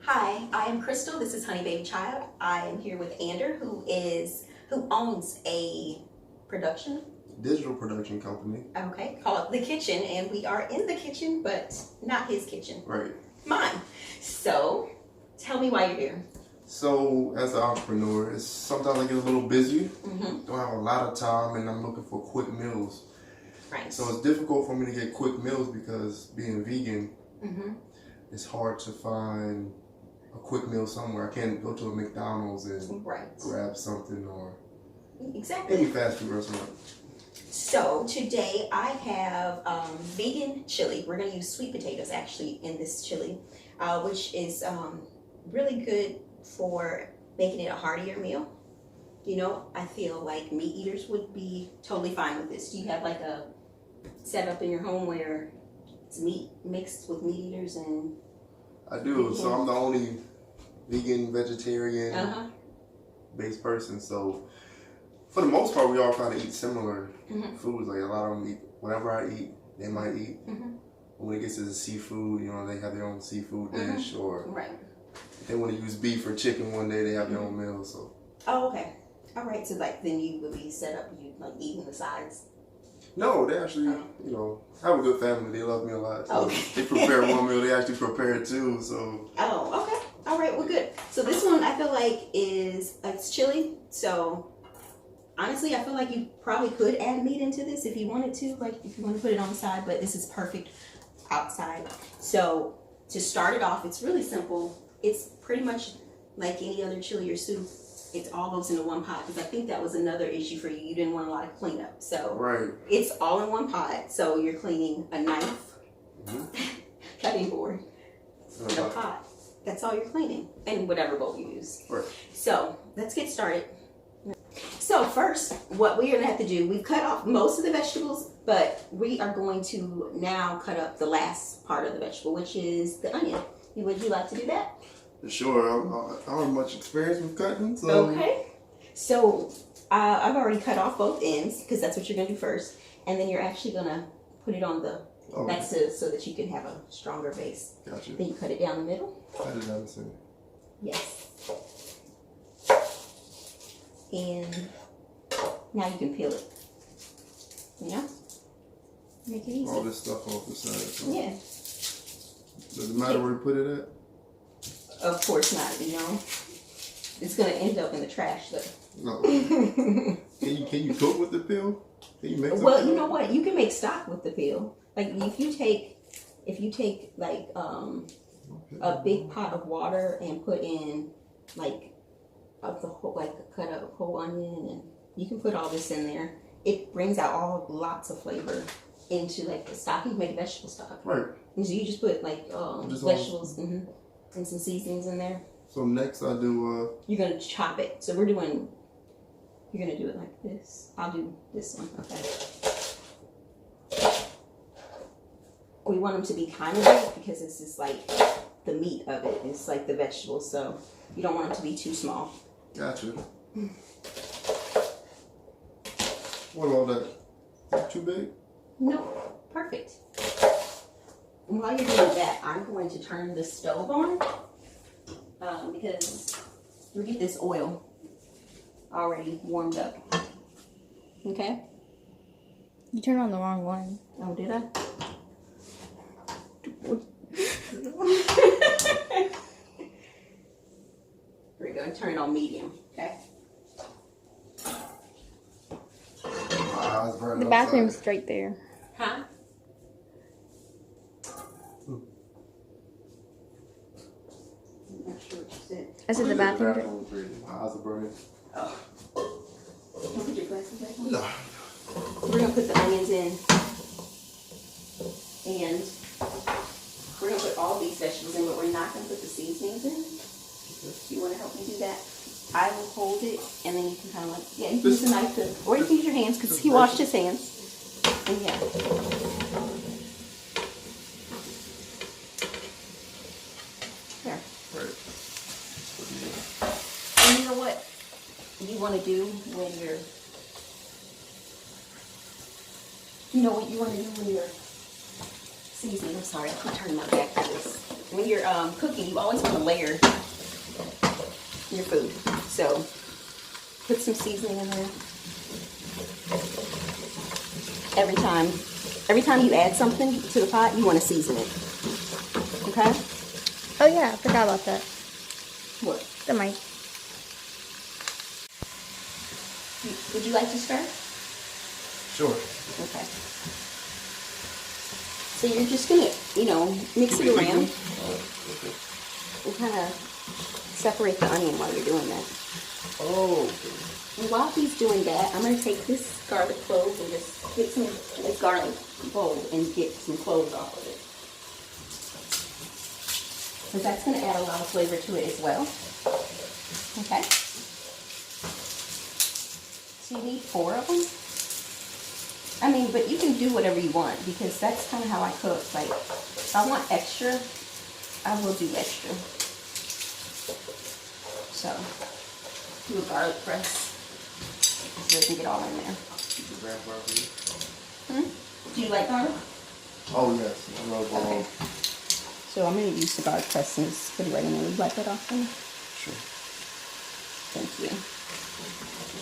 Hi, I am Crystal. This is Honey Baby Child. I am here with Ander, who owns a digital production company. Okay, called The Kitchen, and we are in the kitchen, but not his kitchen. Right. Mine. So, tell me why you're here. So, as an entrepreneur, sometimes I get a little busy. Mm-hmm. Don't have a lot of time, and I'm looking for quick meals. Right. So it's difficult for me to get quick meals because being vegan, mm-hmm. it's hard to find a quick meal somewhere. I can't go to a McDonald's and grab something or any fast food restaurant. So today I have vegan chili. We're going to use sweet potatoes actually in this chili, which is really good for making it a heartier meal. You know, I feel like meat eaters would be totally fine with this. Do you have like a setup in your home where it's meat mixed with meat eaters? And I do. So I'm the only vegan, vegetarian based person. So for the most part, we all kind of eat similar foods. Like a lot of them eat whatever I eat, they might eat. When it gets to the seafood, you know, they have their own seafood dish, or if they want to use beef or chicken one day, they have their own meal. So. Oh, okay. All right. So like then you would be set up, you like eating the sides. No, they actually, you know, I have a good family. They love me a lot. So they prepare one meal. They actually prepare it too. So. Oh, okay. All right. Well, good. So this one I feel like it's chili. So honestly, I feel like you probably could add meat into this if you wanted to. Like if you want to put it on the side, but this is perfect outside. So to start it off, it's really simple. It's pretty much like any other chili or soup. It all goes into one pot, because I think that was another issue for you. You didn't want a lot of cleanup. So it's all in one pot. So you're cleaning a knife, cutting board, and a pot. That's all you're cleaning. And whatever bowl you use. Right. So let's get started. So first, what we're going to have to do, we've cut off most of the vegetables, but we are going to now cut up the last part of the vegetable, which is the onion. Would you like to do that? Sure, I don't have much experience with cutting. So. Okay. So I've already cut off both ends, because that's what you're going to do first. And then you're actually going to put it on the basis so that you can have a stronger base. Gotcha. Then you cut it down the middle. Cut it down the center. Yes. And now you can peel it. You know? Make it easy. All this stuff off the side. So. Yeah. Does it matter where to put it at? Of course not, you know. It's gonna end up in the trash though. No. Can you cook with the peel? Can you make Well, you know what? You can make stock with the peel. Like if you take like a big pot of water and put in like cut up a whole onion, and you can put all this in there. It brings out lots of flavor into like the stock. You can make a vegetable stock. Right. And so you just put like vegetables and some seasonings in there. So next I do you're gonna chop it. So you're gonna do it like this. I'll do this one. Okay. We want them to be kind of big because this is like the meat of it. It's like the vegetables, so you don't want them to be too small. Gotcha. What about that? Too big? No, perfect. And while you're doing that, I'm going to turn the stove on because we get this oil already warmed up. Okay? You turned on the wrong one. Oh, did I? We're going to turn it on medium. Okay? The bathroom's straight there. Huh? I'm not sure what you said. I said the bathroom. My eyes are burning. Oh. Don't put your glasses back on. No. We're going to put the onions in. And we're going to put all these vegetables in, but we're not going to put the seasonings in. Okay. You want to help me do that? I will hold it, and then you can kind of like, you can use a knife to, or you can use your hands, because he washed his hands. And yeah. There. Right. And you know what you want to do when you're You know what you want to do when you're seasoning? I'm sorry, I keep turning my back to this. When you're cooking, you always want to layer your food. So put some seasoning in there. Every time you add something to the pot, you want to season it. Okay? Oh yeah, I forgot about that. What? The mic. Would you like to start? Sure. Okay. So you're just gonna, mix it around and kind of separate the onion while you're doing that. Oh. And while he's doing that, I'm gonna take this garlic clove and just get some this garlic bowl and get some cloves off of it, because that's gonna add a lot of flavor to it as well. Okay. So you need 4 of them. I mean, but you can do whatever you want, because that's kind of how I cook. Like, if I want extra, I will do extra. So, do a garlic press so it can get all in there. Do you like garlic? Oh, yes. I love Okay. So I'm going to use the garlic press and just put it right in there. Would you like that off for me? Sure. Thank you.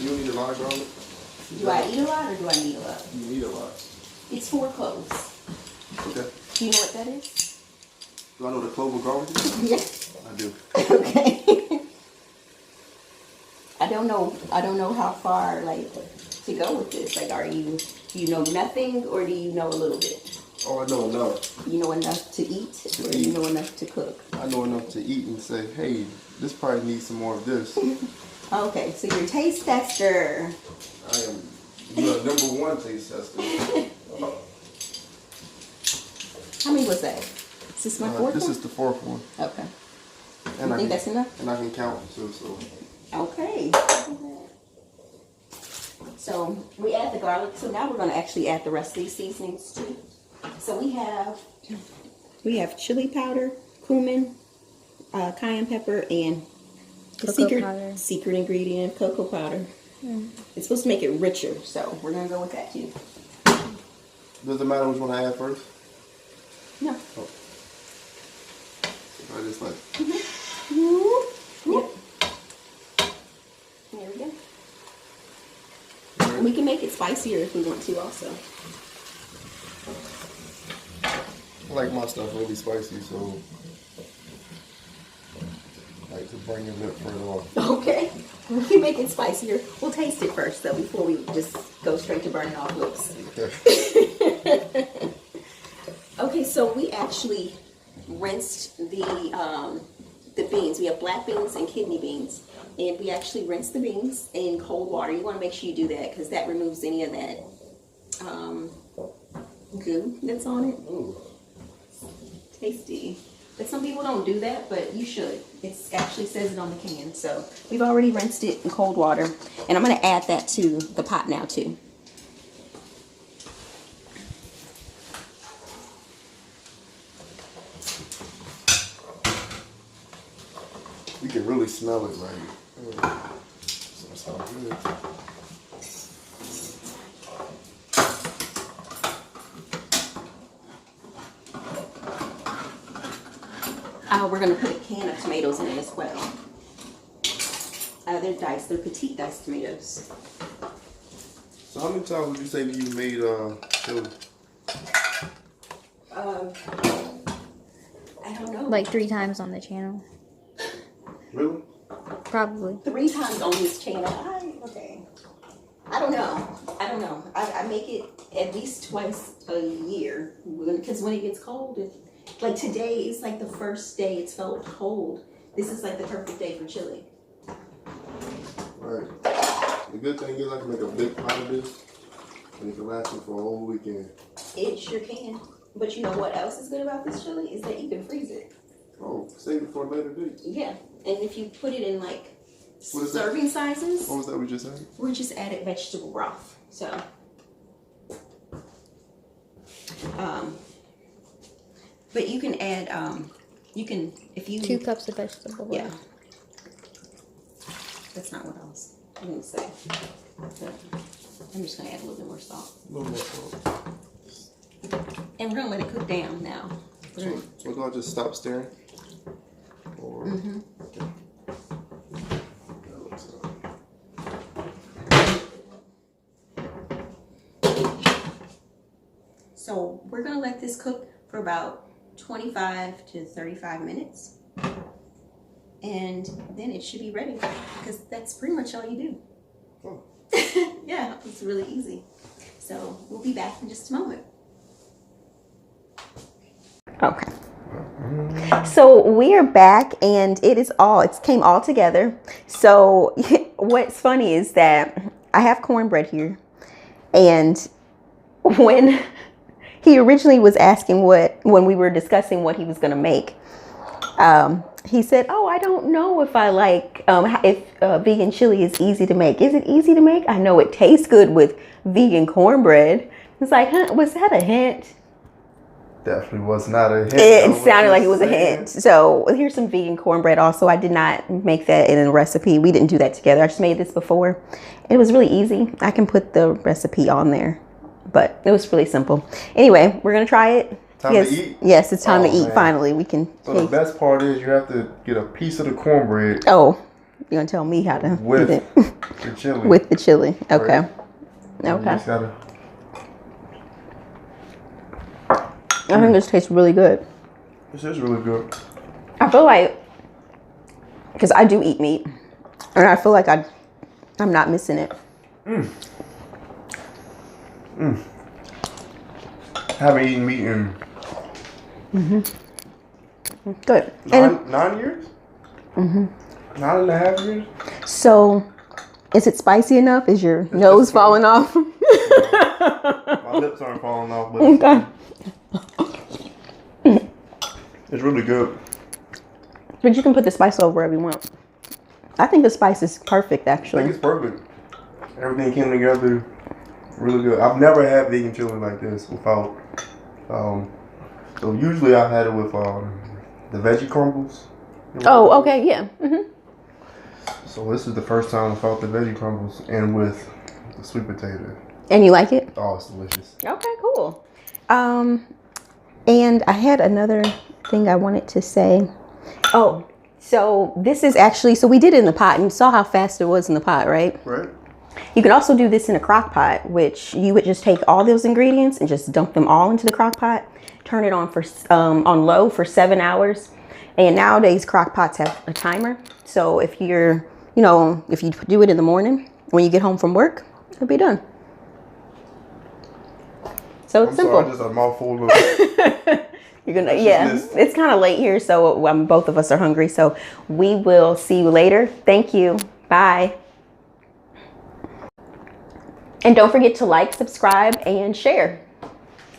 You need a lot of garlic? Do I eat a lot or do I need a lot? You need a lot. It's 4 cloves. Okay. Do you know what that is? Do I know the clove of garlic? Yes. I do. Okay. I don't know how far, like, to go with this. Like, do you know nothing, or do you know a little bit? Oh, I know enough. You know enough to eat, or you know enough to cook? I know enough to eat and say, hey, this probably needs some more of this. Okay, so you're a taste tester. I am the #1 taste tester. How many was that? Is this my 4th This one? is the 4th one. Okay. And You I think can, that's enough? And I can count too, so. Okay. So we add the garlic. So now we're going to actually add the rest of these seasonings too. So we have chili powder, cumin, cayenne pepper, and the secret ingredient, cocoa powder. It's supposed to make it richer, so we're going to go with that too. Does it matter which one I add first? No. Oh. I just like. Yep. There we go. And we can make it spicier if we want to also. I like my stuff really spicy, so I like to bring your lip further off. Okay. We can make it spicier. We'll taste it first, though, before we just go straight to burning off lips. Okay. Okay, so we actually rinsed the beans. We have black beans and kidney beans. And we actually rinse the beans in cold water. You want to make sure you do that, because that removes any of that goo that's on it. Ooh. Tasty. But some people don't do that, but you should. It actually says it on the can. So we've already rinsed it in cold water. And I'm going to add that to the pot now too. You can really smell it, right? So it sounds good. We're going to put a can of tomatoes in it as well. They're diced. They're petite diced tomatoes. So how many times would you say that you made chili? I don't know. Like 3 times on the channel. Really? Probably. 3 times on this channel. Okay. I don't know. I make it at least twice a year, because when it gets cold, like today is like the first day it's felt cold. This is like the perfect day for chili. Right. The good thing is I can make a big pot of this, and it can last me for a whole weekend. It sure can. But you know what else is good about this chili? Is that you can freeze it. Oh, save it for a later date. Yeah. And if you put it in like What is serving sizes, What was that we just said? we just added vegetable broth. So, but you can add, if you 2 cups of vegetable oil. yeah. That's not what I was going to say. I'm just gonna add a little bit more salt. A little more salt. And we're gonna let it cook down now. So we're gonna just stop stirring? Or, okay. That looks So we're gonna let this cook for about 25 to 35 minutes. And then it should be ready, because that's pretty much all you do. Oh. Yeah, it's really easy. So we'll be back in just a moment. Okay. So we are back, and it came all together. So what's funny is that I have cornbread here, and when he originally was asking when we were discussing what he was going to make, he said, "Oh, I don't know if I like if vegan chili is easy to make. Is it easy to make? I know it tastes good with vegan cornbread." It's like, huh, was that a hint? Definitely was not a hint. It sounded like it was a hint. So here's some vegan cornbread also. I did not make that in a recipe. We didn't do that together. I just made this before. It was really easy. I can put the recipe on there, but it was really simple. Anyway, we're going to try it. Time to eat? Yes, it's time to eat. Man. Finally, we can So the best part is you have to get a piece of the cornbread. Oh, you're going to tell me how to with eat it. The chili. With the chili. Okay. Right? Okay. You just gotta... I think this tastes really good. This is really good. I feel like, because I do eat meat, and I feel like I'm not missing it. I haven't eaten meat in Good. 9 years? 9.5 years? So, is it spicy enough? Is your nose falling off? My lips aren't falling off, but Okay. it's really good. But you can put the spice over wherever you want. I think the spice is perfect, I actually. think it's perfect. Everything came together really good. I've never had vegan chili like this without. So usually I've had it with the veggie crumbles. Oh, okay, yeah. So this is the first time without the veggie crumbles and with the sweet potato. And you like it? Oh, it's delicious. Okay, cool. And I had another thing I wanted to say. Oh, so this is actually, so we did it in the pot, and you saw how fast it was in the pot, right? Right. You can also do this in a crock pot, which you would just take all those ingredients and just dump them all into the crock pot, turn it on on low for 7 hours. And nowadays crock pots have a timer. So if you're, if you do it in the morning, when you get home from work, it'll be done. So it's simple. Sorry, just a mouthful of... It's kind of late here, so both of us are hungry. So we will see you later. Thank you. Bye. And don't forget to like, subscribe, and share.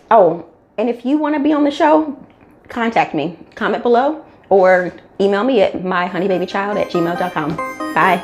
Oh, and if you want to be on the show, contact me. Comment below or email me at myhoneybabychild@gmail.com. Bye.